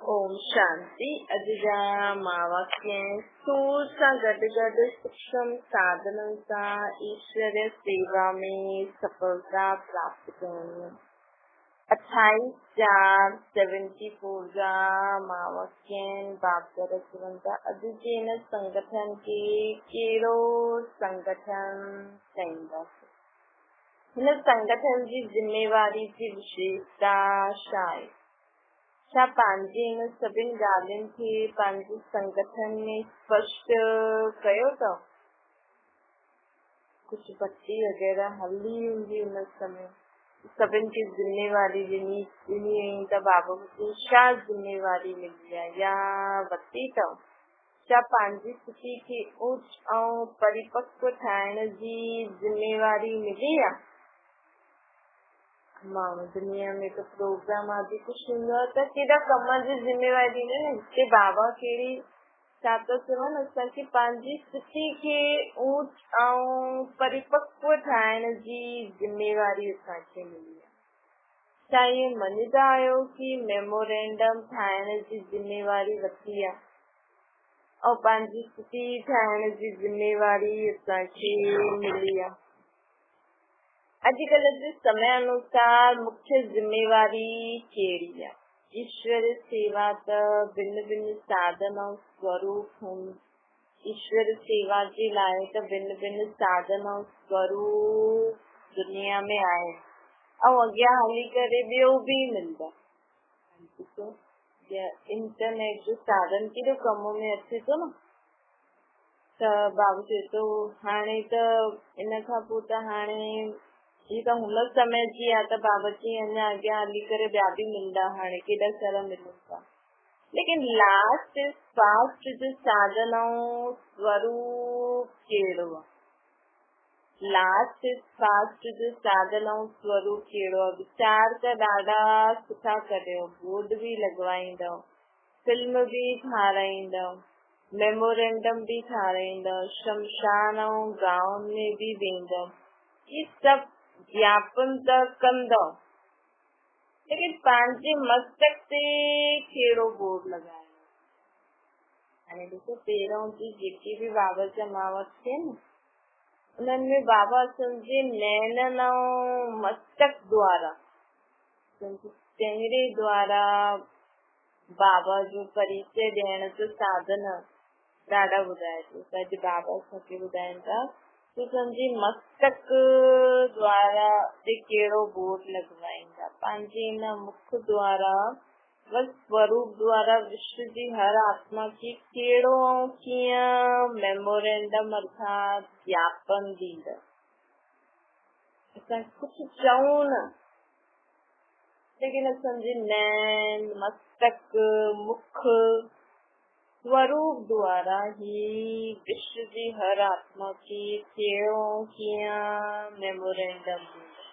ओम शांति। अॼु मावाक्य स्थूल सां गॾु गॾु सूक्ष्म साधननि सां ईश्वरीय सेवा में सफलता प्राप्त करणी। 28/4/74 जा मावाक्य बाप रचवंता। अॼु जे हिन संगठन खे कहिड़ो संगठन चईंदासीं? हिन संगठन जी जिम्मेवारी जी विशेषता छा आहे? छा पंहिंजे हिन सभिनी ॻाल्हियुनि खे पंहिंजे संगठन में स्पष्ट कयो अथव? कुझु बत्ती वग़ैरह हली हूंदी हुन समय, सभिनि खे जिम्मेवारी ॾिनी त बाबा खे छा जिम्मेवारी मिली आहे या बत्ती अथव? छा पंहिंजी स्थिति खे उच्च ऐं परिपक्व ठाहिण जी जिम्मेवारी मिली आहे? माण्हू दुनिया में तो प्रोग्राम आदि कुछ हूंदो आहे त केॾा कम जी जिम्मेवारी ॾींदा आहिनि। हिते बाबा कहिड़ी छा थो चवनि, असांखे पंहिंजी स्थिति खे ऊच ऐं परिपक्व ठाहिण जी जिम्मेवारी असांखे मिली आहे। छा इहे मञदा आहियो कि मेमोरेंडम ठाहिण जी जिम्मेवारी वठी आहे ऐं पंहिंजी स्थिति ठाहिण जी जिम्मेवारी असांखे मिली आहे? अॼुकल्ह जे समय अनुसार मुख्य जिम्मेवारी कहिड़ी आहे? ईश्वर सेवा त भिन्न भिन्न साधन ऐं स्वरूप हूंदा। ईश्वर सेवा जे लाइ त भिन्न भिन्न साधन ऐं स्वरूप दुनिया में आहे ऐं अॻियां हली करे ॿियो बि मिलंदा। इंटरनेट जो साधन केॾो कम में अचे थो न। त बाबू चए थो हाणे त इन खां पोइ त हाणे ही त हुन समय जी आहे त बाबा जी अञा अॻियां हली करे ॿिया बि मिलंदा। हाणे केॾा सारा मिलनि था, लेकिन लास्ट फास्ट जो साधन ऐं स्वरूप कहिड़ो आहे? लास्ट फास्ट जो साधन ऐं स्वरूप कहिड़ो आहे? वीचार त ॾाढा सुठा करियो, बोर्ड बि लॻवाईंदव, फिल्म बि ठाराईंदव, मेमोरेंडम बि ठाराईंदव, शमशान ऐं गांव में बि वेंदव, ये सभु ज्ञापन त कंदव, लेकिन पंहिंजे मस्तक ते कहिड़ो बोर्ड लॻाइणो? हाणे ॾिसो, पहिरों जी जेके बि बाबा जा मावत थिए न, उन्हनि में बाबा असांजे नैनन ऐं मस्तक द्वारा, चेहरे द्वारा बाबा जो परिचय ॾियण जो साधन ॾाढा ॿुधाए थो। अॼु बाबा असांखे ॿुधाइनि था कि तुंहिंजी मस्तक द्वारा ते कहिड़ो बोर्ड लॻवाईंदा। पंहिंजे हिन मुख द्वारा बस स्वरूप द्वारा विश्व जी हर आत्मा खे कहिड़ो ऐं कीअं मेमोरेंडम अर्थात ज्ञापन ॾींदा। असां कुझु चऊं न, लेकिन असांजे नैन मस्तक मुख स्वरूप द्वारा ही विश्व जी हर आत्मा खे कहिड़ो कीअं मेमोरेंडम ॾींदा।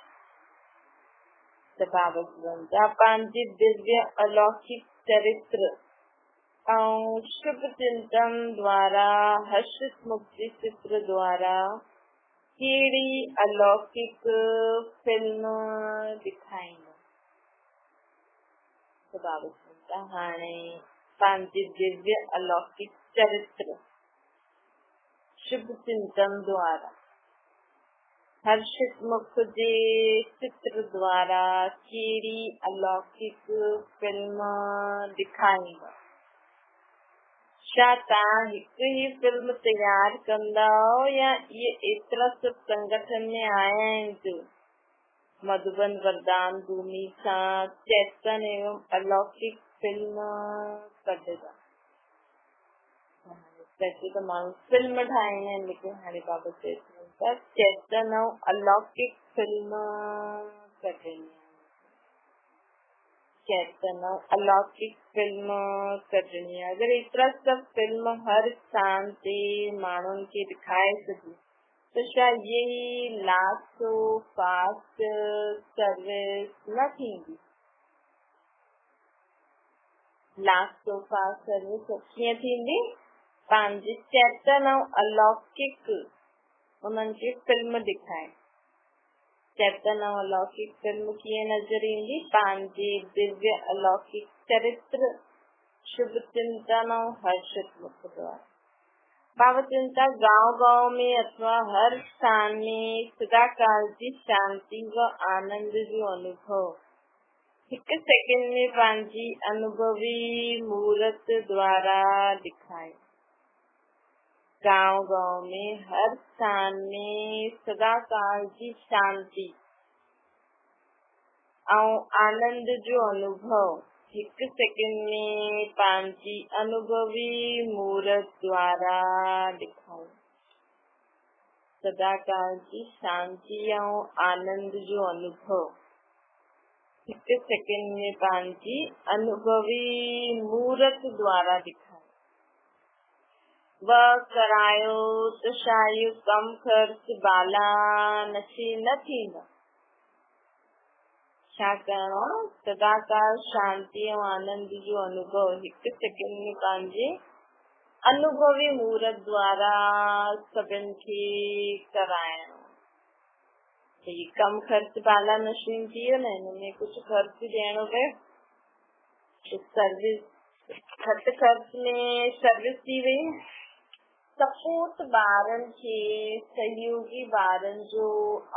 त बाबा चवंदा पंहिंजे दिव्य अलौकिक चरित्र ऐं शुभ चिंतन द्वारा, हर्षित मुक्ति चित्र द्वारा कहिड़ी अलौकिक फिल्म ॾेखारींदा। त बाबा चवंदा हाणे पंहिंजे दिव्य अलौकिक चरित्र, शुभ चिंतन द्वारा, हर्षित मुख जे चित्र द्वारा कहिड़ी अलौकिक फिल्म ॾेखारींदा। छा तव्हां हिकु ई फिल्म तयारु कंदा या इहे एतिरा सभु संगठन में आया आहिनि जो मधुबन वरदान भूमि सां चेतन एवं अलौकिक फिल्म कढंदा? त माण्हू फिल्म ठाहींदा आहिनि, लेकिन हाणे बाबा चए थो चेतन ऐं अलौकिक फिल्म कढणी। चेतन ऐं अलौकिक फिल्म कढणी आहे। अगरि एतिरा सभु फिल्म हर स्थान ते माण्हुनि खे ॾेखारे सघूं त छा इहे लास्ट फास्ट सर्विस न थींदी? लास्ट फास्ट सर्विस कीअं थींदी? पंहिंजे चेतन ऐं अलौकिक उन्हनि खे फिल्म ॾेखारे। चेतन ऐं अलौकिक फिल्म कीअं नज़र ईंदी? पंहिंजे दिव्य अलौकिक चरित्र शुभ चिंतन और हर्षित मुख द्वारा। भाव चिंता गांव में अथवा हर स्थान में सदा काल की शांति व आनंद जो अनुभव एक सेकंड में पंहिंजी अनुभवी मूर्त द्वारा दिखाए। गांव में हर स्थान में सदा काल की शांति और आनंद जो अनुभव एक सेकंड में पंहिंजी अनुभवी मूर्त द्वारा दिखाए। सदा काल की शांति और आनंद जो अनुभव एक सेकंड में पंहिंजी अनुभवी मूर्त द्वारा दिखाए। वह करायो तो शायु कम खर्च बाला नशी न थी न। छा करणो? सदाकाल शांति और आनंद जो अनुभव एक सेकंड में पंहिंजे अनुभवी मूर्त द्वारा सभिनि खे कराइणो। ये कम खर्च वाला मशीन थी न, इनमें कुछ खर्च ॾियणो पियो। सर्विस घटि खर्च में सर्विस थी वई। सपोर्ट ॿारनि खे, सहयोगी ॿारनि जो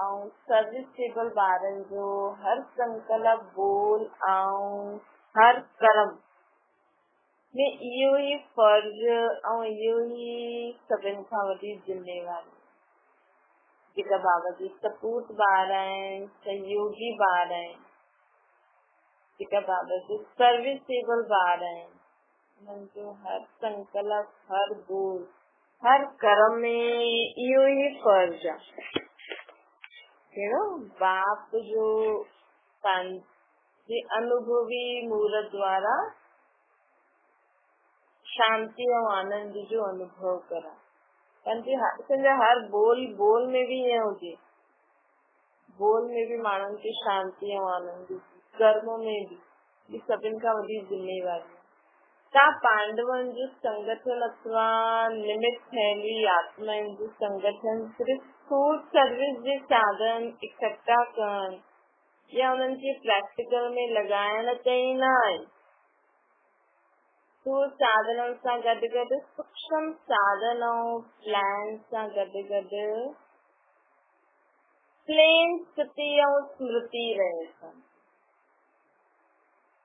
ऐं सर्विसेबल ॿारनि जो हर संकल्प बोल ऐं हर कर्म में इहो ई फर्ज ऐं इहो ई सभिनि खां वॾी जिम्मेवारी। जेका बाबा जी सपूत ॿार आहिनि, सहयोगी ॿार आहिनि, जेका बाबा जी सर्विसेबल ॿार आहिनि, उन्हनि जो हर संकल्प, हर बोल, हर कर्म में इहो ई फर्ज आहे। कहिड़ो? बाप जो पंहिंजे अनुभवी मूर्त द्वारा शांति और आनंद जो अनुभव करा। पंहिंजा हर बोल में भी ईअं हुजे। बोल में भी माण्हुनि खे शांति और आनंद, कर्म में भी सभिनि खां वॾी जिम्मेवारी। तव्हां पांडवनि जो संगठन अथवा निमित ठहियलु आत्माउनि जो संगठन सिर्फ़ फूड सर्विस जे साधन इकट्ठा करण या उन्हनि खे प्रैक्टिकल में लॻाइण ताईं न आहे। स्थूल साधन सां गॾु गॾु सूक्ष्म साधन ऐं प्लान सां गॾु गॾु प्लेन स्थिति ऐं स्मृति रहे थी।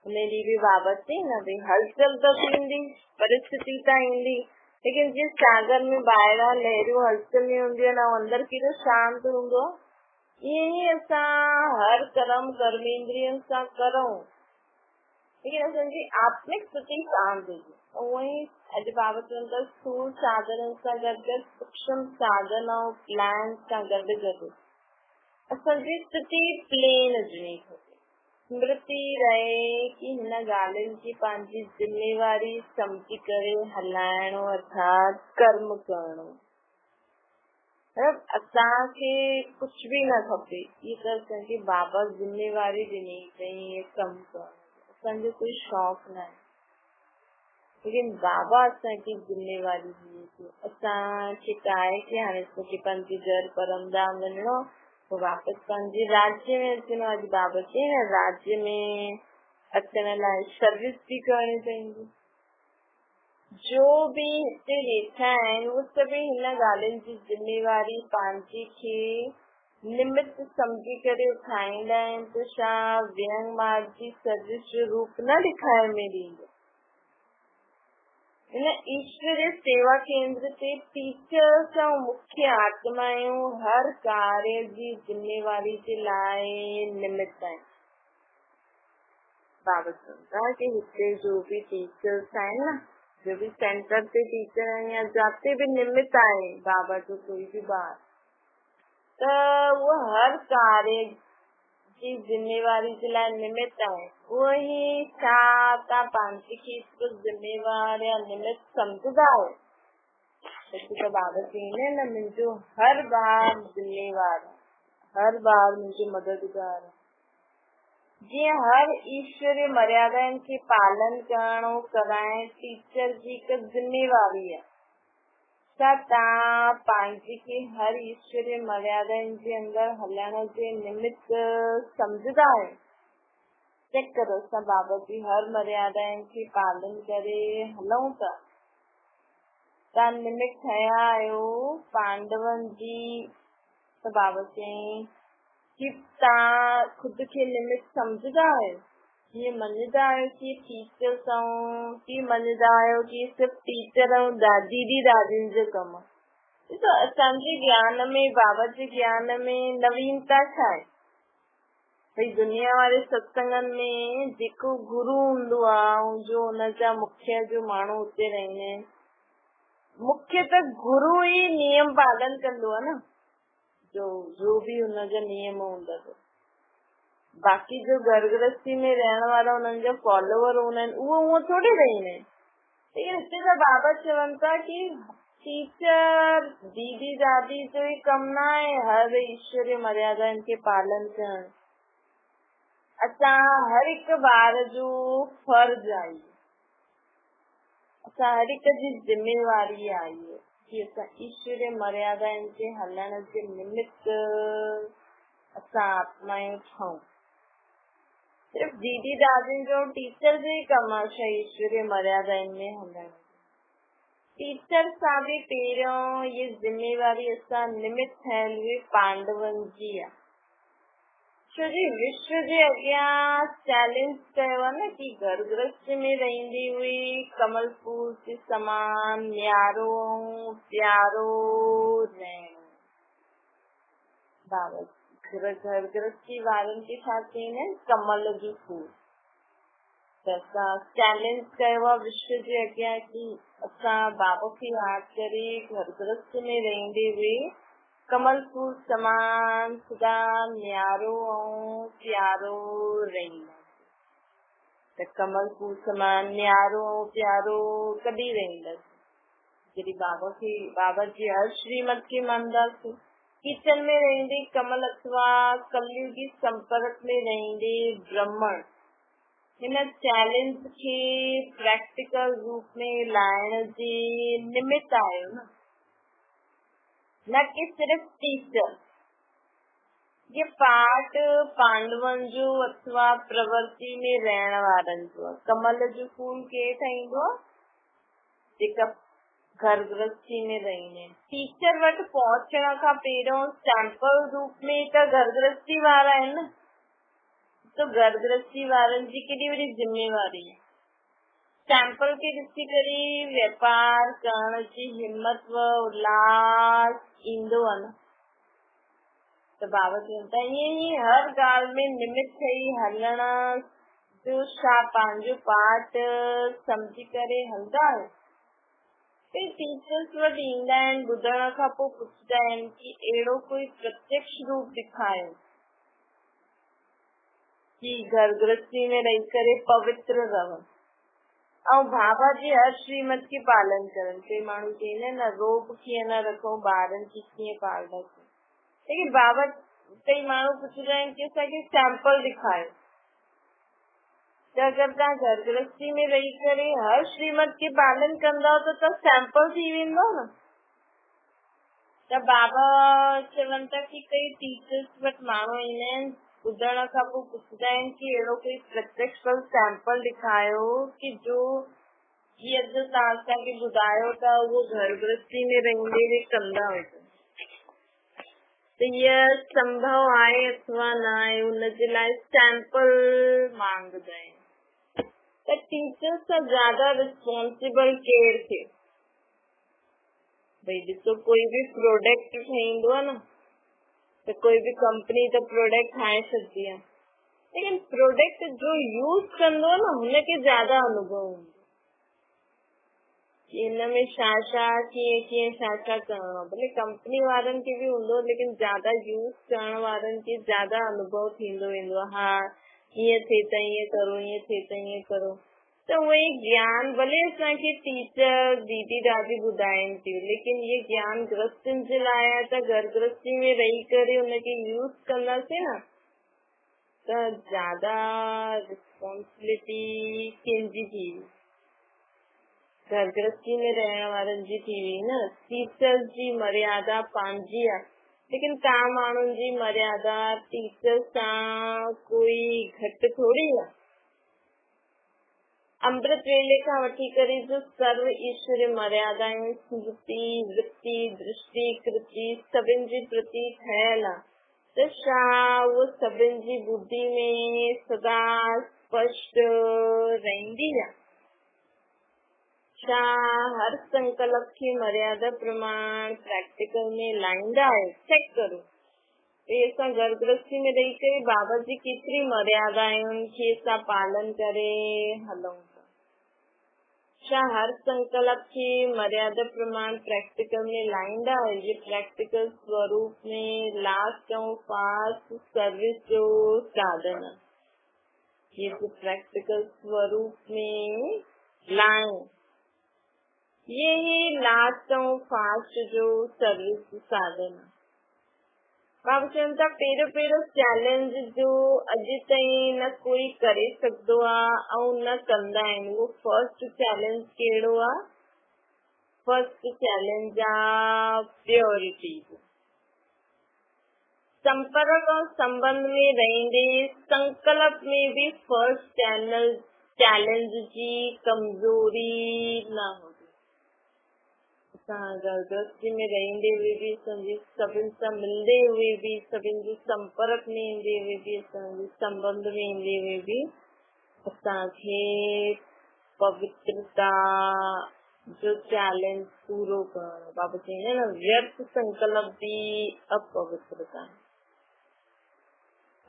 उनजी भी बाबत थी न भई हलचल त थींदी, परिस्थिति त ईंदी, लेकिन जीअं सागर में ॿाहिरां लहरियूं हलचल में हूंदियूं आहिनि ऐं अंदरि केॾो शांति हूंदो आहे। ईअं ई असां हर कर्म कर्मेंद्रियनि सां करूं, लेकिन असांजी आत्मिक स्थिति शांत हुजे। उहो ई अॼु बाबा चवनि था स्थूल साधन सां गॾु गॾु सूक्ष्म साधन ऐं प्लान सां गॾु गॾु असांजी स्थिति प्लेन हुजणी खपे। स्मृति रहे कि हिन ॻाल्हियुनि जी पंहिंजी जिम्मेवारी सम्झी करे हलाइणो अर्थात कर्म करणो। असांखे कुझु बि न खपे, इहे त असांखे बाबा जिम्मेवारी ॾिनी अथई इहे कमु करणु। असांजो कोई शौक़ु न आहे, लेकिन बाबा असांखे जिम्मेवारी ॾिनी अथई। असांखे छा आहे कि हाणे असांखे पंहिंजे घर परमधाम वञिणो, तो वापस पंहिंजे राज्य में अचणो। अॼु बाबा चई न राज्य में अचण लाइ सर्विस भी करणी पवंदी। जो भी हिते वेठा आहिनि उहे सभई हिन ॻाल्हियुनि जी जिम्मेवारी पंहिंजी खे निमित सम्झी करे उठाईंदा आहिनि त छा व्यंग मार्ग जी सर्विस जो रूप न ॾेखारे में ॾींदो। इन ईश्वरीय सेवा केंद्र ते टीचर्स ऐं मुख्य आत्मायूं हर कार्य जी जिम्मेवारी जे लाइ निमित आहिनि। बाबा चवंदा कि हिते जो भी टीचर्स आहिनि न, जो भी सेंटर ते टीचर आहिनि या जाते भी निमित आहे बाबा जो कोई भी ॿार, त उहो हर कार्य जी जिम्मेवारी जे लाइ निमित आहे। उहो ई छा तव्हां पंहिंजी खे जिम्मेवार या निमित सम्झंदा आहियो? त बाबा चवंदा आहिनि न मुंहिंजो हर ॿार जिम्मेवार आहे, हर ॿार मुंहिंजो मददगार आहे। जीअं हर ईश्वरीय मर्यादाउनि खे पालन करणो कराइण टीचर जी हिकु जिम्मेवारी आहे, छा तव्हां पंहिंजी खे हर ईश्वरीय मर्यादाउनि जे अंदरि हलण जे निमित सम्झंदा आहियो? चेक करो असां बाबा जी हर मर्यादाउनि खे पालन करे हलूं था। तव्हां निमित ठहिया आहियो पांडवनि जी, त बाबा चयईं कि तव्हां खुद खे निमित सम्झंदा आहियो, हीअं मञंदा आहियो कि टीचर ऐं की मञंदा आहियो कि सिर्फ़ु टीचर ऐं दादियुनि जो कमु आहे। ॾिसो असांजे ज्ञान में, बाबा जे ज्ञान में नवीनता छा आहे? भई दुनिया वारे सत्संगनि में जेको गुरु हूंदो आहे ऐं जो हुनजा मुख्य जो माण्हू हुते रहंदा आहिनि, मुख्य त गुरु ई नियम पालन कंदो आहे न, जो बि हुनजा नियम हूंदा अथव। बाक़ी जो घर गृहस्थी में रहण वारा हुननि जा फॉलोवर हूंदा आहिनि, उहो थोड़ी रहंदा आहिनि। लेकिन हिते त बाबा चवनि था कि टीचर दीदी दादी जो ई कमु न आहे हर ईश्वरीय मर्यादाउनि खे पालन करणु। असां हर हिकु ॿार जो फर्ज़ आहे, असां हर हिक जी जिम्मेवारी आहे कि असां ईश्वरीय मर्यादाउनि ते हलण जे निमित्त असां आत्मायूं ठहूं। सिर्फ़ु दीदी दादियुनि जो टीचर जो ई कमु आहे ईश्वरीय मर्यादाउनि में हलण। टीचर सां बि पहिरियों ये जिम्मेवारी असां निमित ठहियल हुई पांडवनि जी आहे। छो जी विश्व जे अॻियां चैलेंज कयो आहे न कि घर गृहस्थी में रहंदी हुई कमल फूल जे समान न्यारो प्यारो रहणो। बाबा घर गृहस्थी वारनि खे छा चईंदा आहिनि? कमल जो फूल। त असां चैलेंज कयो आहे विश्व जे अॻियां कि असां बाबा खे यादि करे घर गृहस्थी में रहंदे हुए कमल फूल समान सदा न्यारो ऐं प्यारो रहंदा। त कमल फूल समान न्यारो ऐं प्यारो कॾहिं रहंदासीं? जॾहिं बाबा जी हर श्रीमत खे मञंदासीं। किचन में रहंदे कमल अथवा कलयुगी संपर्क में रहंदे ब्राह्मण हिन चैलेंज खे प्रैक्टिकल रूप में लाइण जे निमित्त आयो न कि सिर्फ़ टीचर। ये पाठ पांडवनि जो अथवा प्रवृत्ति में रहण वारनि जो आहे। कमल जो फूल केरु ठाहींदो आहे? जेका घर गृहस्थी में रहंदा आहिनि। टीचर वटि पहुचण खां पहिरियों सैंपल रूप में त घर गृहस्थी वारा आहिनि न, तो घर गृहस्थी वारनि जी केॾी वॾी जिम्मेवारी आहे। सैंपल खे ॾिसी करे व्यापार करण जी हिम्मत व उल्लास ईंदो आहे न। त बाबा चवनि था ईअं ई हर ॻाल्हि में निमित ठही हलण जो छा पंहिंजो पाठ सम्झी करे हलंदा आहियो? टीचर्स वटि ईंदा आहिनि, ॿुधण खां पोइ पुछंदा आहिनि कि अहिड़ो कोई प्रत्यक्ष रूप ॾेखारियो कि घर गृहस्थी में रही करे पवित्र रहनि ऐं बाबा जी हर श्रीमत खे पालन करनि। कई माण्हू चवंदा आहिनि न रोब कीअं न रखूं, ॿारनि खे कीअं पालंदासीं। लेकिन बाबा कई माण्हू पुछंदा आहिनि कि असांखे सैंपल ॾेखारियो। त अगरि तव्हां घर गृहस्थी में रही करे हर श्रीमत खे पालन कंदव त तव्हां सैंपल थी वेंदो न। त बाबा चवनि था कि कई टीचर्स वटि माण्हू ईंदा आहिनि, ॿुधण खां पोइ पुछंदा आहिनि कि अहिड़ो कोई प्रत्यक्ष सैंपल ॾेखारियो कि जो जीअं जो तव्हां असांखे ॿुधायो था उहो घर गृहस्थी में रहंदे हुए कंदा हुजो। त इहा संभव आहे अथवा न आहे, हुनजे लाइ सैंपल मांगदा आहिनि। त टीचर सां ज्यादा रिस्पॉन्सिबल केरु थिए? भई ॾिसो कोई बि प्रोडक्ट ठाहींदो आहे न, त कोई बि कंपनी त प्रोडक्ट ठाहे सघंदी आहे, लेकिन प्रोडक्ट जो यूज कंदो आहे न हुनखे ज्यादा अनुभव हूंदो कि हिन में छा छा कीअं छा छा करणो आहे। भले कंपनी वारनि खे बि हूंदो, लेकिन ज्यादा यूज करण वारनि खे ज्यादा अनुभव थींदो वेंदो आहे। हा हीअं थिए त ईअं करो, हीअं थिए त ईअं करो। त उहे ज्ञान भले असांखे टीचर दीदी दादी ॿुधाइनि थियूं, लेकिन ये ज्ञान गृहस्थीनि जे लाइ आहे। त घर गृहस्थी में रही करे हुनखे यूज कंदासीं न त ज्यादा रिस्पॉन्सिबिलिटी कंहिंजी थी? घर गृहस्थी में रहण वारनि जी थी वई न। टीचर्स जी मर्यादा पंहिंजी आहे, लेकिन तव्हां माण्हुनि जी मर्यादा टीचर सां कोई घटि थोरी आहे। अमृत वेले खां वठी करे जो सर्व ईश्वरीय मर्यादाऊं स्मृति वृत्ति दृष्टि कृति सभिनि जे प्रति ठहियल आहे त छा उहो सभिनि जी बुद्धि में सदा स्पष्ट रहंदी आहे? छा हर संकल्प की मर्यादा प्रमाण प्रैक्टिकल में लाईंदा है? चेक करो असां घर गृहस्थी में रही करे बाबा जी केतिरी मर्यादाउनि खे असां पालन करे हलूं था। छा हर संकल्प की मर्यादा प्रमाण प्रैक्टिकल में लाईंदा है? ये प्रैक्टिकल स्वरूप में लास्ट ऐं फास्ट सर्विस जो साधन है। ये जो प्रैक्टिकल स्वरूप में लाएं ये ही लास्ट ऐं फास्ट जो सर्विस साधन है। बाबा चवनि था पहिरियों चैलेंज जो अॼु ताईं न कोई करे सघंदो आहे ऐं न कंदा आहिनि उहो फर्स्ट चैलेंज कहिड़ो आहे? फर्स्ट चैलेंज आहे प्योरिटी। संपर्क और संबंध में रहंदे संकल्प में भी फर्स्ट चैलेंज जी कमजोरी न हो। गृहस्थी में रहंदे हुए भी सभिनि सां मिलंदे हुए भी सभिनि जे संपर्क में ईंदे हुए भी असांजे संबंध में ईंदे हुए भी असांखे पवित्रता जो चैलेंज पूरो करणो। बाबा चवंदा न व्यर्थ संकल्प भी अपवित्रता।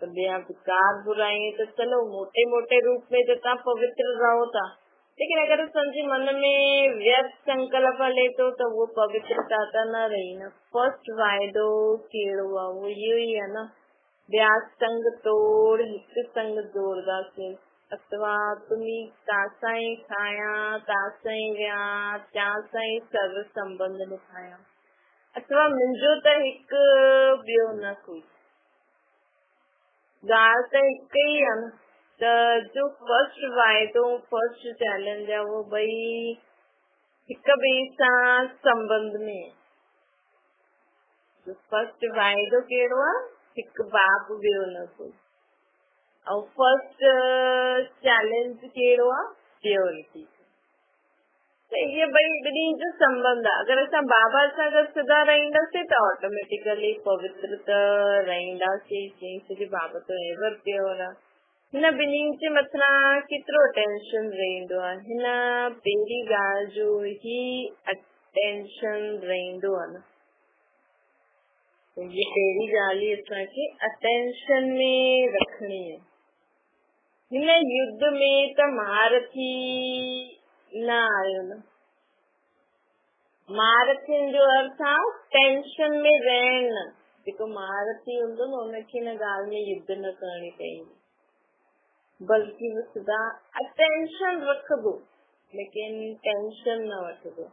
तो ॿिया विकार बुराई तो चलो मोटे मोटे रूप में तो तव्हां पवित्र रहो था, लेकिन अगर असांजे मन में व्यर्थ संकल्प हले तो वो पवित्रता त न रही न। फर्स्ट वाइदो कहिड़ो आहे? वो इहो ई आहे न, ॿिया संग तोड़ हिकु संग जोड़दासीं। अथवा तुम्ही तासां ई खाया तासां ई विया त्यासां ई सर्व संबंध निभाया। अथवा मुंहिंजो त हिकु ॿियो न कोई। ॻाल्हि त हिकु ई आहे न। त जो फर्स्ट वाइदो फर्स्ट चैलेंज है वो ॿई हिक ॿिए सां संबंध में। जो फर्स्ट वाइदो कहिड़ो आहे? हिकु बाप ॿियो न कोई। ऐं फर्स्ट चैलेंज कहिड़ो आहे? प्योरिटी। त इहे ॿई ॿिन्ही जो संबंध आहे। अगरि असां बाबा सां गॾु सदा रहंदासीं त ऑटोमेटिकली पवित्र त रहंदासीं। चई सॼे बाबा तो एवर प्योर आहे। हिन ॿिन्हिनि जे मथां केतिरो अटेंशन रहंदो आहे? हिन पहिरीं ॻाल्हि जो ही अटेंशन रहंदो आहे न। ये पहिरीं ॻाल्हि ई असांखे अटेंशन में रखणी आहे। हिन युद्ध में त महारथी न आयो न। महारथियुनि जो अर्थ आहे टेंशन में रहण न। जेको महारथी हूंदो न हुनखे हिन ॻाल्हि में युद्ध न करणी पवंदी, बल्कि वो सदा अटेंशन रखबो लेकिन टेंशन न वठबो।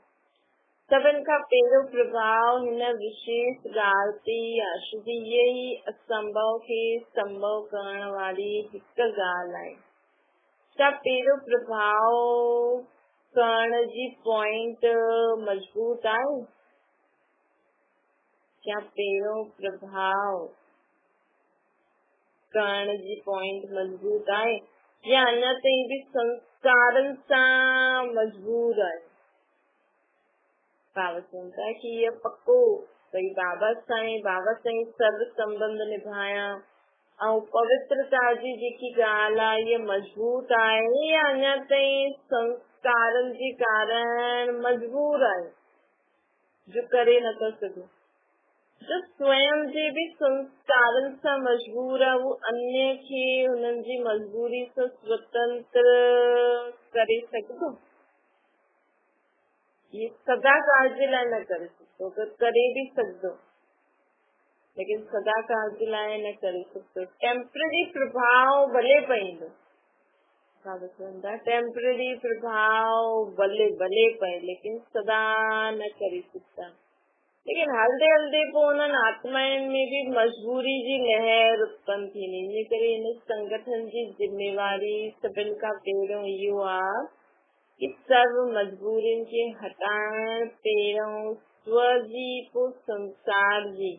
सभिनि खां पहिरियों प्रभाव हिन विशेष ॻाल्हि ते आशुदी यही असंभव खे संभव करण वारी हिकु ॻाल्हि आहे। छा पहिरियों प्रभाव करण जी पॉइंट मजबूत आहे? क्या पहिरियों प्रभाव करण जी पॉइंट मजबूत आहे या अञा ताईं बि संस्कारनि सां मजबूर आहे? बाबा चवनि था कि इहो पक्को भई बाबा सां सर्व संबंध निभाया ऐं पवित्रता जी जेकी ॻाल्हि आहे इहा मजबूत आहे या अञा ताईं संस्कारनि जे कारण मजबूर आहे जो करे नथो सघे? जो स्वयं जे भी संस्कारनि सां मजबूर आहे वो अन्य खे हुननि जी मजबूरी सां स्वतंत्र करे सघंदो? ये सदा काल जे लाइ न करे सघंदो। अगरि करे भी सघंदो लेकिन सदा काल जे लाइ न करे सघंदो। टेम्पररी प्रभाव भले पवंदो। टेम्पररी प्रभाव भले पए लेकिन सदा न करे सघंदा। लेकिन हलदे हलदे पोइ उन्हनि आत्माउनि में भी मजबूरी जी लहर उत्पन्न थींदी। इन करे इन संगठन जी जिम्मेवारी सभिनि खां पहिरियों इहो आहे कि सर्व मजबूरियुनि खे हटाइण पहिरियों स्व जी पोइ संसार जी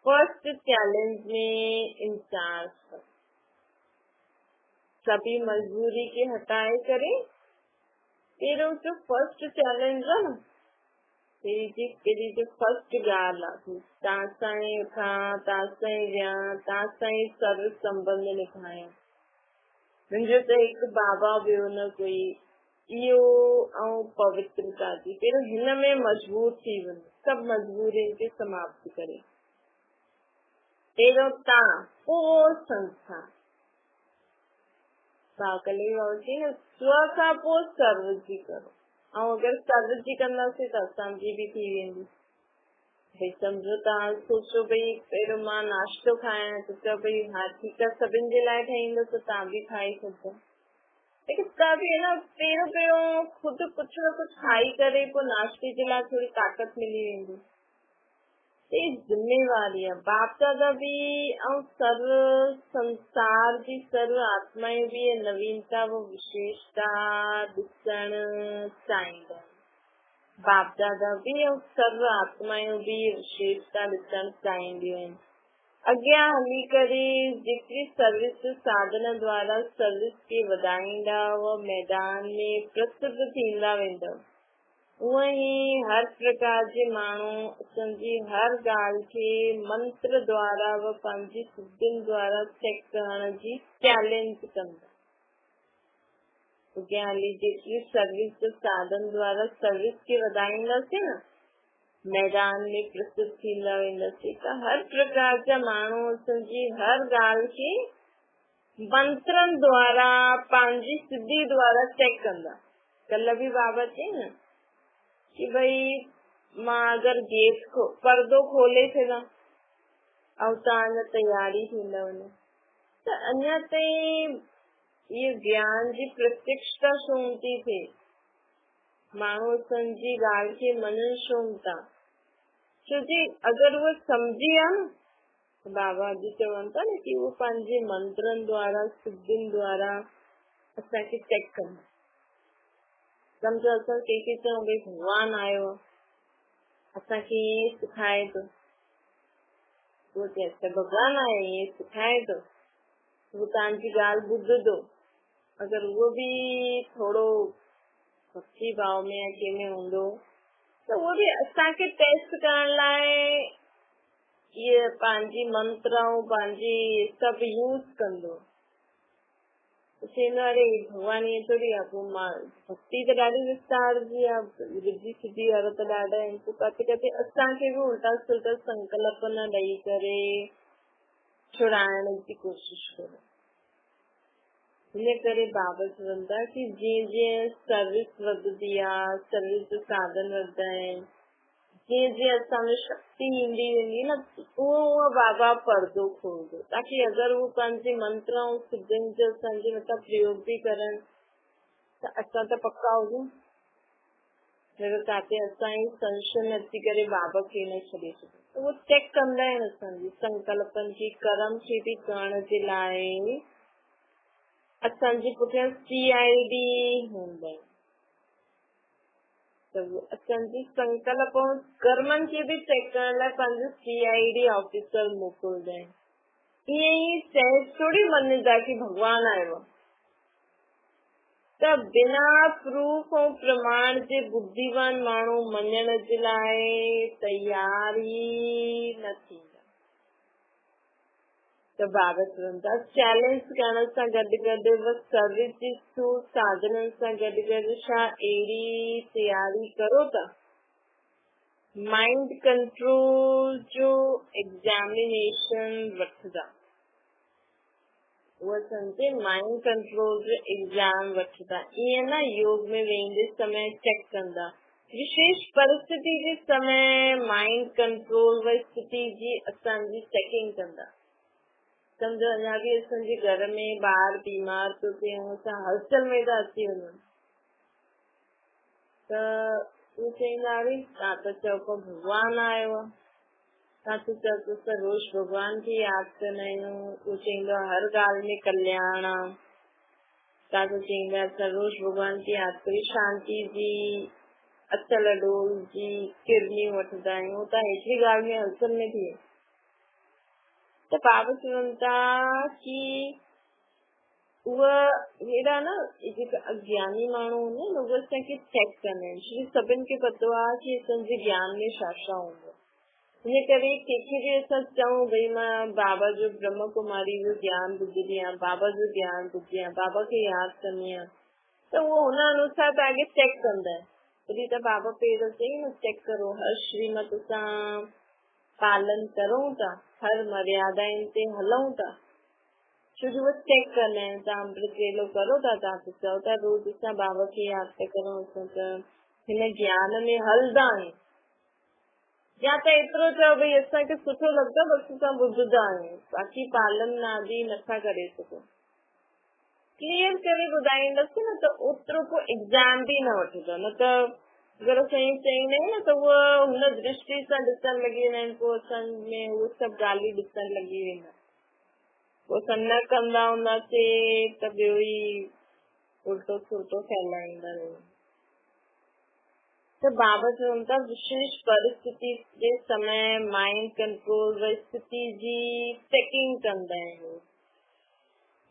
फर्स्ट चैलेंज में इंचार्ज सभी मजबूरी के हटाए करे। तेरो जो फर्स्ट चैलेंज है ना, तेरी जो फर्स्ट ॻाल्हि आहे, तव्हां सां ई उथां, तव्हां सां ई वियां, तव्हां सां ई सर्व संबंध निभायां। मुंहिंजो त हिकु बाबा ॿियो न कोई, इहो ऐं पवित्रता जी पहिरियों हिन में मजबूर थी वञो, सभु मजबूरियुनि खे समाप्त करे। पहिरियों तव्हां, पोइ संस्था। कल्ह चई न, स्व खां पोइ सर्व जी करो। ऐं अगरि सर्व जी कंदासीं त असांजी बि थी वेंदी। भई सम्झो तव्हां सोचो भई पहिरियों मां नाश्तो खायां त चओ भई हा ठीकु आहे, सभिनि जे लाइ ठाहींदो त तव्हां बि खाई सघो। लेकिन तव्हां बि है न पहिरियों खुदि कुझु न कुझु खाई करे पोइ नाश्ते जे लाइ थोरी ताक़त मिली वेंदी। ये जिम्मेवारी आहे। बाप दादा भी ऐं सर्व संसार जी सर्व आत्माएं भी ये नवीनता वो विशेषता ॾिसणु चाहींदा आहिनि। बाप दादा भी ऐं सर्व आत्माएं भी विशेषता ॾिसणु चाहींदियूं आहिनि। अॻियां हली करे जेतिरी सर्विस साधन द्वारा सर्विस खे वधाईंदा उहो मैदान में प्रसिद्ध थींदा वेंदव। उअं ई हर प्रकार जे माण्हू असांजी हर ॻाल्हि खे मंत्र द्वारा व पंहिंजी सिद्धियुनि द्वारा चेक करण जी चैलेंज कंदा। अॻियां हली जेतिरी सर्विस साधन द्वारा सर्विस खे वधाईंदासीं न, मैदान में प्रसिद्ध थींदा वेंदासीं त हर प्रकार जा माण्हू असांजी हर ॻाल्हि खे मंत्रनि द्वारा पंहिंजी सिद्धि द्वारा चेक कंदा। कल्ह बि बाबा चई न कि भाई मां अगरि गेट पर्दो खोले छॾां ऐं तव्हां तयारी थींदा वञो त अञा ताईं इहे ज्ञान जी प्रत्यक्षता छो थी थिए? माण्हू असांजी ॻाल्हि खे मञनि छो था? छोजी अगरि उहे सम्झी विया न, बाबा अॼु चवनि था न कि उहे पंहिंजे मंत्रनि द्वारा सिद्धियुनि द्वारा असांखे चेक कंदा। सम्झो असां कंहिंखे चऊं भई भॻवानु आयो आहे, असांखे ईअं सिखाए थो, उहो चए त भॻवानु आयो ईअं सिखाए थो, उहो तव्हांजी ॻाल्हि ॿुधंदो। अगरि उहो बि थोरो भक्ति भाव में या कंहिंमें हूंदो त उहो बि असांखे टेस्ट करण लाइ इहे पंहिंजी मंत्र ऐं पंहिंजी सभु यूज़ कंदो। चवंदो अरे भॻवान ईअं थोरी आहे, पोइ मां भक्ति त ॾाढी विस्तार जी आहे, रिधी सिधी वारा त ॾाढा आहिनि। पोइ किथे किथे असांखे बि उल्टा सुल्टा संकल्प न ॾेई करे छुड़ाइण जी कोशिश करो। हिन करे बाबा चवनि था कि जीअं जीअं सर्विस वधंदी आहे, सर्विस जो साधन वधंदा आहिनि, जीअं जीअं असांमें शक्ति ईंदी वेंदी न, उहो बाबा पर्दो खोलंदो, ताकि अगरि उहो पंहिंजे मंत्र ऐं सिद्धियुनि जो असांजे मथां प्रयोग बि करनि त असां त पक्का हुजूं। अगरि किथे असां ई संशय न अची करे बाबा खे न छॾे सघूं त उहो चेक कंदा आहिनि असांजी संकल्पनि जी कर्म खे बि करण जे लाइ। असांजे पुठियां CID हूंदा आहिनि त असांजी संकल्प ऐं कर्मनि खे बि चेक करण लाइ पंहिंजो CID ऑफिसर मोकिलींदा आहिनि। ईअं ई सहज थोरी मञंदा कि भॻवानु आयो आहे, त बिना प्रूफ ऐं प्रमाण जे बुद्धिवान माण्हू मञण जे लाइ तयार ई न थींदा। त बाबा चवनि था चैलेंज करण सां गॾु गॾु सर्विस जी साधननि सां गॾु गॾु छा अहिड़ी तयारी करो था माइंड कंट्रोल जो एग्जामिनेशन वठंदा। उहा सम्झे माइंड कंट्रोल जो एग्जाम वठंदा। ईअं न योग में वेंदे समय चेक कंदा, विशेष परिस्थिति जे समय माइंड कंट्रोल व स्थिति जी असांजी चेकिंग कंदा। सम्झो अञा बि असांजे घर में ॿार बीमार थो थिए, असां हलचल में था अची वञूं त उहे चवंदा अरे तव्हां त चओ पिया भॻवानु आयो आहे, तव्हां त चओ पिया असां रोज़ भॻवान खे यादि कंदा आहियूं। उहो चवंदो आहे हर ॻाल्हि में कल्याण आहे। तव्हां त चवंदा असां रोज़ भॻवान खे यादि करे शांति जी अचल डोल जी किरनियूं वठंदा आहियूं, तव्हां हेतिरी ॻाल्हि में हलचल में थिए। त बाबा चवनि था कि उहा हेॾा न जेके अज्ञानी माण्हू हूंदा आहिनि उहे असांखे चेक कंदा आहिनि, छो सभिनि खे पतो आहे कि असांजे ज्ञान में छा छा हूंदो। इन करे कंहिंखे बि असां चऊं भई मां बाबा जो ब्रह्म कुमारी जो ज्ञान ॿुधंदी आहियां, बाबा जो ज्ञान ॿुधंदी आहियां, बाबा खे यादि कंदी आहियां, त उहो हुन अनुसार तव्हांखे चेक कंदा आहिनि। तॾहिं त बाबा पहिरियों चई न, चेक करो, हर श्रीमत सां पालन करूं था, हर मर्यादाउनि ते हलूं था, छो जो उहे चेक कंदा आहिनि। तव्हां अमृत वेलो करो था, तव्हां चओ था रोज़ असां बाबा खे यादि था करूं, असां त हिन ज्ञान में हलंदा आहियूं, या त एतिरो चओ भई असांखे सुठो लॻंदो बसि असां ॿुधंदा आहियूं, बाक़ी पालन आदि नथा करे सघूं। क्लियर करे ॿुधाईंदसि न त ओतिरो को एग्ज़ाम बि न वठंदो, न त अगरि असां ईअं चईंदा आहियूं न त उहो हुन दृष्टि सां ॾिसण लॻी वेंदा आहिनि, पोइ असांमें उहे सभु ॻाल्हियूं ॾिसण लॻी वेंदा, पोइ असां न कंदा हूंदासीं त ॿियो ई उल्टो सुल्टो फैलाईंदा रहूं। त बाबा चवनि था विशेष परिस्थिति जे समय माइंड कंट्रोल व स्थिति जी चेकिंग कंदा आहिनि।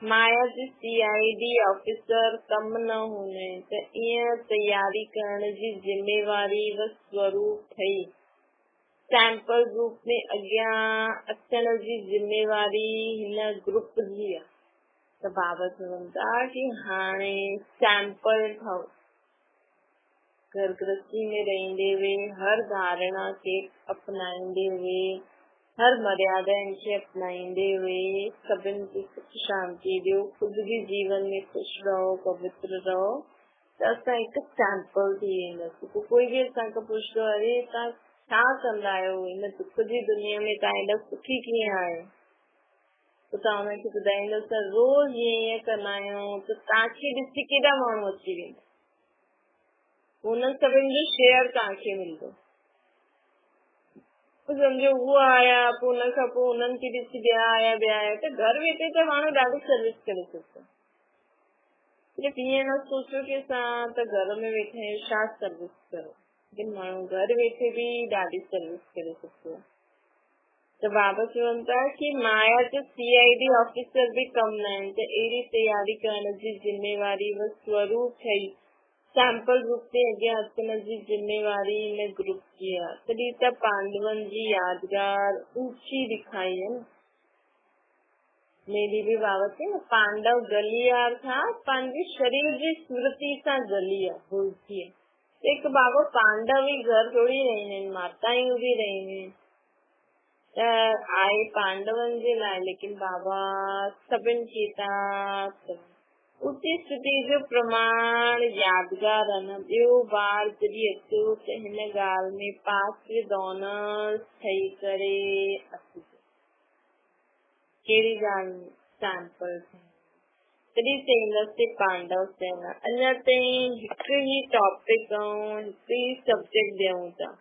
माया जी CID ऑफिसर कम न हूंदा आहिनि, त ईअं तयारी करण जी जिम्मेवारी व स्वरूप ठही सैंपल ग्रुप में अॻियां अचण जी जिम्मेवारी हिन ग्रुप जी आहे। त बाबा चवनि था कि हाणे सैंपल ठहो, घर गृहस्थी में रहंदे हुए हर धारणा खे अपनाईंदे हुए, हर मर्यादाउनि खे अपनाईंदे हुए सभिनि खे सुख शांति ॾियो, ख़ुदि भी जीवन में ख़ुश रहो, पवित्र रहो, त असां हिकु सैंपल थी वेंदासीं। पोइ कोई बि असांखे पुछंदो अरे तव्हां छा कंदा आहियो हिन दुख जी दुनिया में, तव्हां हेॾा सुखी कीअं आहियो, त तव्हां हुनखे ॿुधाईंदो त रोज़ ईअं कंदा आहियूं, त तव्हांखे ॾिसी केॾा माण्हू अची वेंदा, उन्हनि सभिनि जो शेयर तव्हांखे मिलंदो। सम्झो उहो आया, पोइ हुन खां पोइ उन्हनि खे ॾिसी ॿिया आया, त घर वेठे त माण्हू ॾाढी सर्विस करे सघंदो। सिर्फ़ ईअं न सोचो कि असां त घर में वेठा आहियूं छा सर्विस करो, लेकिन माण्हू घर वेठे बि ॾाढी सर्विस करे सघंदो। त बाबा चवनि था कि माया जो CID ऑफिसर बि कम न आहिनि, त अहिड़ी तयारी करण जी जिम्मेवारी व स्वरूप ठही सैंपल ग्रुप ते अॻियां अचण जी जिम्मेवारी हिन ग्रुप जी आहे। तॾहिं त पांडवनि जी यादगार ऊंची दिखाई है न, मेरी भी बाबा चई न, पांडव गलियार था पंहिंजे शरीर जी स्मृति सां गलिया भुलजी। हिकु बाबा पांडव ई घर थोड़ी रहंदा आहिनि, मातायूं बि रहंदियूं आहिनि, त आहे पांडवनि जे लाइ, लेकिन बाबा सभिनि खे था उची स्थिति जो प्रमाण यादगार आहे न। ॿियो बार जॾहिं अचो त हिन ॻाल्हि में पास विद ऑनर्स ठही करे अचिजो। कहिड़ी ॻाल्हि में? सैंपल तॾहिं चईंदसि पांडव सेना। अञा ताईं हिकु ई टॉपिक ऐं हिकु ई सब्जेक्ट ॾियूं था,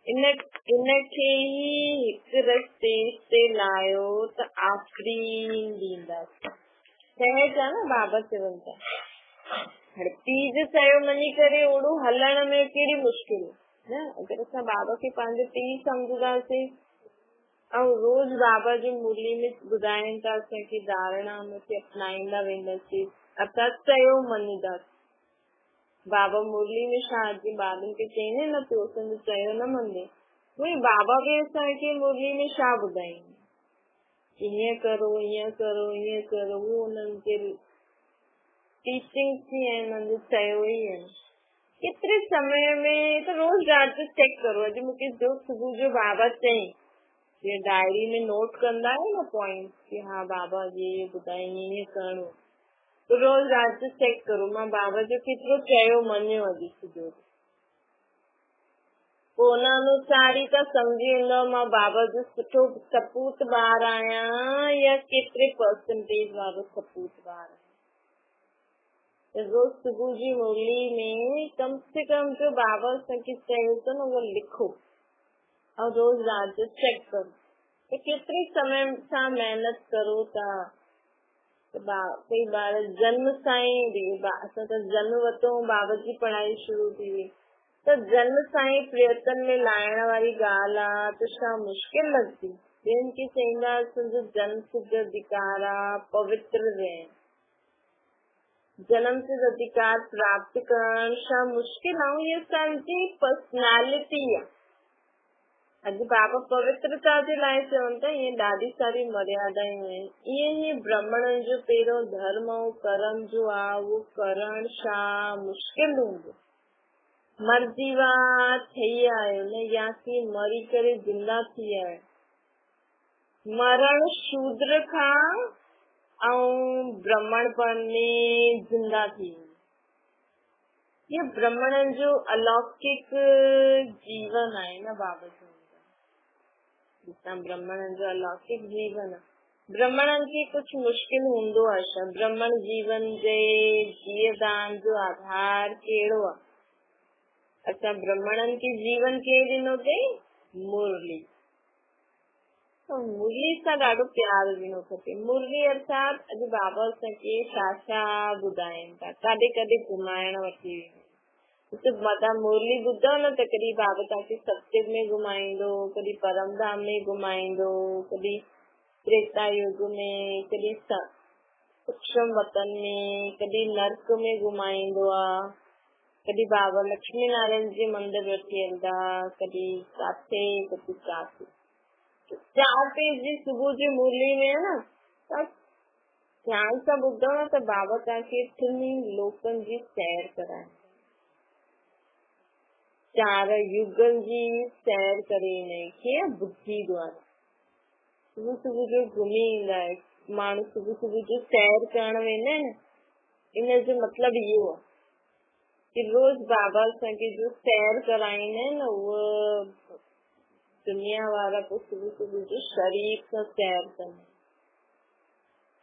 इनखे ई हिकु स्टेज ते लायो त आफ़रीन ॾींदासीं। सहज आहे न, बाबा चवनि था हाणे पीउ जो चयो मञी करे ओड़ो हलण में कहिड़ी मुश्किल न। अगरि असां बाबा खे पंहिंजो पीउ सम्झंदासीं ऐं रोज़ बाबा जी मुरली में ॿुधाइनि था असांखे धारणा, हुनखे अपनाईंदा वेंदासीं, असां चयो मञीदासीं। बाबा मुरली में छा जे ॿारनि खे चईंदा न पियो असांजो चयो न मञे, उहे बाबा बि असांखे मुरली में छा ॿुधाईंदा, हीअं करो हीअं करो हीअं करो, उहो उन्हनि जे टीचिंग थी आहिनि, उन्हनि जो चयो ई आहे। केतिरे समय में त रोज़ राति जो चेक करो। अॼु मूंखे जो सुबुह जो बाबा चई, जीअं डायरी में नोट कंदा आहियो न पॉइंट कि हा बाबा ये ॿुधाईं ईअं करिणो, त रोज़ राति जो चेक करो मां बाबा जो केतिरो चयो मञियो अॼु सुबुह। पोइ हुन अनुसार ई त सम्झी वेंदो मां बाबा जो सुठो सपूत ॿार आहियां या केतिरे परसेंटेज वारो सपूत ॿार आहियां। रोज़ सुबुह जी मुरली में कम से कम जो बाबा असांखे चयो त न उहो लिखो और रोज़ राति जो चेक करो त केतिरे समय सां महिनत करो था। कई ॿार जन्म सां ई, असां त जन्म वरितो बाबा जी पढ़ाई शुरू थी वई, त जन्म सां ई प्रयत्न में लाइण वारी ॻाल्हि आहे, त छा मुश्किल लॻंदी। ॿियनि खे चईंदा तुंहिंजो जन्म सिद्ध अधिकार आहे, पवित्र रह, जन्म से अधिकार प्राप्त करण सां मुश्किल ऐं इहा असांजी पर्सनैलिटी आहे। अॼु बाबा पवित्रता जे लाइ चवनि था ईअं ॾाढी सारी मर्यादायूं आहिनि। ईअं ई ब्राह्मणनि जो पहिरियों धर्म ऐं कर्म जो आहे उहो करण छा मुश्किल हूंदो। मरजी वा ठही आयो न या की मरी करे जिंदा थी आयो। मरण शूद्र खां ऐं ब्राह्मणपण में जिंदा थी। ये ब्राह्मणनि जो अलौकिक जीवन आहे न बाबा चवनि था। ब्राह्मणनि जो अलौकिक जीवन आहे। ब्राह्मणनि खे कुझु मुश्किल हूंदो आहे छा? ब्राह्मण जीवन जे जीवदान जो आधार कहिड़ो आहे? असां ब्राह्मणनि खे जीवन केरु ॾिनो अथई? मुरली। मुरली सां ॾाढो प्यार ॾिनो खपे। मुरली अर्थात अॼु बाबा असांखे छा छा ॿुधाइनि था। काॾे काॾे घुमाइण वठी वेंदा। मुरली ॿुधो न त कॾहिं बाबा तव्हांखे सत्युग में घुमाईंदो, कॾहिं परमधाम में घुमाईंदो, कॾहिं त्रेता युग में, कॾहिं सूक्ष्म वतन में, कॾहिं नर्क में घुमाईंदो आहे, कॾहिं बाबा लक्ष्मी नारायण जी मंदिर वठी वेंदा, कॾहिं काथे कॾहिं काथे। 4 पेज जी सुबुह जी मुरली में आहे न, त ध्यान सां ॿुधो न त बाबा तव्हांखे टिनी लोकनि जी सैर कराए, 4 युगनि जी सैर करे ईंदा बुद्धि द्वारा। सुबुह सुबुह जो घुमी ईंदा आहे माण्हू। सुबुह सुबुह जो सैर करण वेंदा आहिनि। इन जो मतिलबु इहो आहे कि रोज़ बाबा असांखे जो सैर कराईंदा आहिनि न उहो दुनिया वारा पोइ सुबुह सुबुह जो शरीर सां सैर कंदा।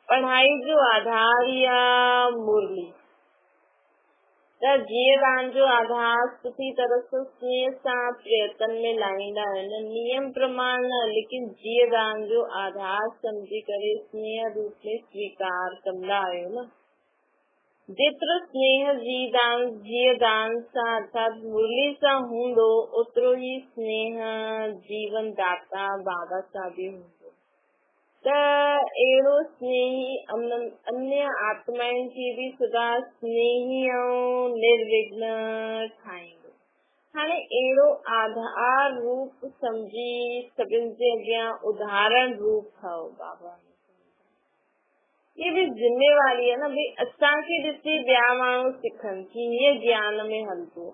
पढ़ाई जो आधार ई आहे मुरली। त जीवदान जो आधार सुठी तरह सां स्नेह सां प्रयत्न में लाईंदा आहिनि। नियम प्रमाण न, लेकिन जीवदान जो आधार सम्झी करे स्नेह रूप में स्वीकार कंदा आहियो न। जेतिरो स्नेह जीवदान सां अर्थात मुरली सां हूंदो ओतिरो ई स्नेह जीवन दाता बाबा सां बि हूंदो। त अहिड़ो स्नेही अन्य आत्माउनि खे बि सदा स्नेही ऐं निर्विघ्न ठाहींदो। हाणे अहिड़ो आधार रूप सम्झी सभिनि जे अॻियां उदाहरण रूप ठहो बाबा। ये बि जिम्मेवारी आहे न भई असांखे ॾिसी ॿिया माण्हू सिखनि कि हीअं ज्ञान में हलंदो।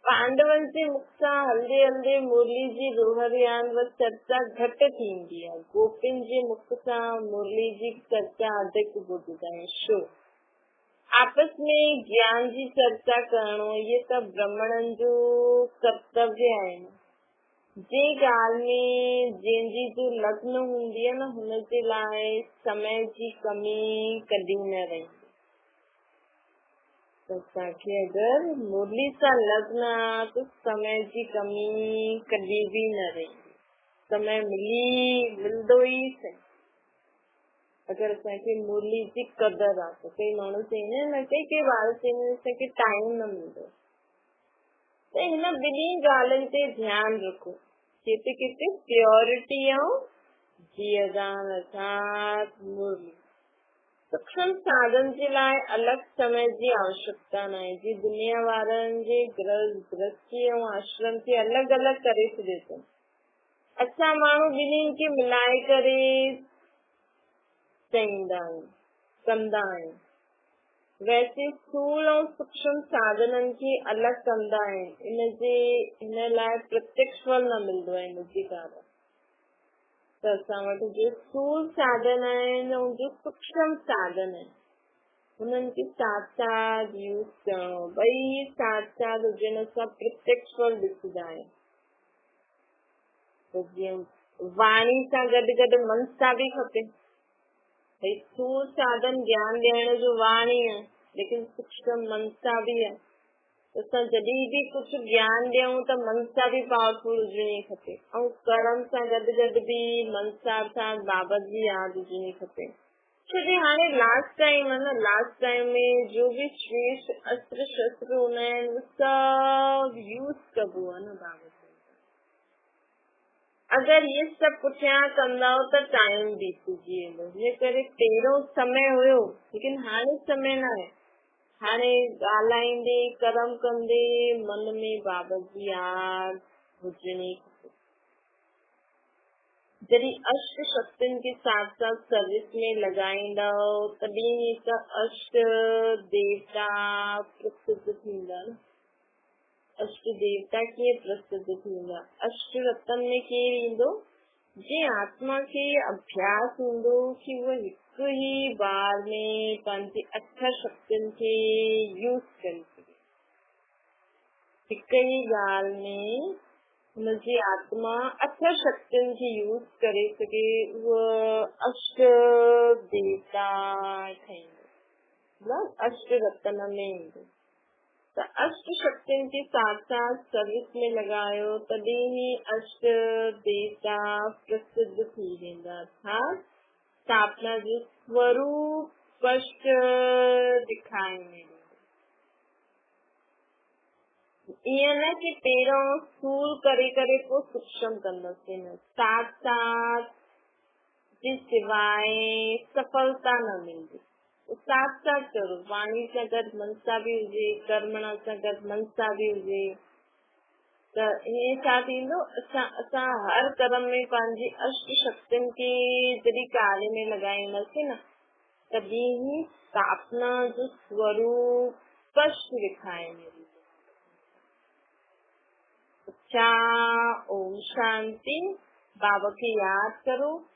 पांडवनि जे मुख सां हलंदे हलंदे मुरली जी रोहरियान व चर्चा घटि थींदी आहे। गोपिन जे मुख सां मुरली जी चर्चा अधिक ॿुधंदा आहिनि। छो? आपस में ज्ञान जी चर्चा करणो ये त ब्राह्मणनि जो कर्तव्य आहे न। जे ॻाल्हि में जंहिंजी जो लग्न हूंदी आहे न हुनजे लाइ समय जी कमी कॾहिं न रहंदी। असांखे अगरि मुरली सां लग्न आहे त समय जी कमी कॾहिं बि न रहंदी। समय मिलंदो ई सही अगरि असांखे मुरली जी कदर आहे। त कई माण्हू चवंदा आहिनि न के ॿार चवंदा आहिनि असांखे टाइम न मिलंदो। त हिन ॿिन्ही ॻाल्हियुनि ते ध्यानु रखो। किथे किथे प्योरिटी ऐं जीवदान अर्थात मुरली। सूक्ष्म साधन जे लाइ अलॻि समय जी आवश्यकता न आहे। जी दुनिया वारनि जे गृहस्थी ऐं आश्रम खे अलॻि अलॻि करे छॾे थो। असां माण्हू ॿिन्हिनि खे मिलाए करे चईंदा आहियूं कंदा आहियूं। वैसे स्थूल ऐं सूक्ष्म साधननि खे अलॻि कंदा आहिनि। हिन लाइ प्रत्यक्ष फल न मिलंदो आहे। हिनजी ॻाल्हि त असां वटि जो स्थूल साधन आहिनि ऐं जो सूक्ष्म साधन आहिनि हुननि खे साथ साथ यूज़ करणो। ॿई साथ साथ हुजण सां प्रत्यक्ष फल ॾिसंदा आहियूं। त जीअं वाणी सां गॾु गॾु मन सां बि खपे। भई स्थूल साधन ज्ञान ॾियण जो वाणी आहे लेकिन सूक्ष्म मन सां बि आहे। असां जॾहिं बि कुझु ज्ञान ॾियूं त मन सां बि पावरफुल हुजणी खपे ऐं कर्म सां गॾु गॾु बि मन सां बाबा जी यादि हुजणी खपे। छो जे हाणे लास्ट टाइम आहे न। लास्ट टाइम में जो बि श्रेष्ठ अस्त्र शस्त्र हूंदा आहिनि उहे सभु यूज़ कबो आहे न बाबा। अगर ये सब पुठिया कंदा त टाइम बीतजी वेंदो, जे करे पहिरियों समय हुयो लेकिन हाणे समय न आहे। हाणे ॻाल्हाईंदे कर्म कंदे मन में बाबा जी याद हुजणी खपे। जॾहिं अष्ट शक्तियुनि के साथ साथ सर्विस में लगाईंदव तॾहिं त अष्ट देवता प्रसिद्ध थींदा न। अष्ट देवता कीअं प्रसिद्ध थींदा? अष्ट रत्न में केरु ईंदो? जे आत्मा खे अभ्यास हूंदो कि वो हिकु ही बार में पंहिंजी अठ शक्तियुनि खे यूज़ करे सघे। हिकु ही ॻाल्हि में हुनजी आत्मा अठ शक्तियुनि खे यूज़ करे सघे, उहो अष्ट देवता ठहींदो, अष्ट रत्न में ईंदो। तो अष्ट शक्तियों के साथ साथ सर्विस में लगायो तभी ही अष्ट देवता प्रसिद्ध थी वेंदा था। स्थापना जो स्वरूप स्पष्ट दिखाई में ईअं न कि पहिरियों स्थूल करे करे पोइ सूक्ष्म कंदासीं, न, साथ साथ जे सिवाय सफलता न मिलंदी। साथ साथ करो, वाणी सां गॾु मनसा बि हुजे, कर्मणा सां गॾु मनसा बि हुजे, त हीअं छा थींदो? असां हर कर्म में पंहिंजी अष्ट शक्तियुनि खे जॾहिं कार्य में लॻाईंदासीं न, तॾहिं ही स्थापना जो स्वरूप स्पष्ट दिखाई मिलंदो। अच्छा, ओम शांति। बाबा खे यादि करो।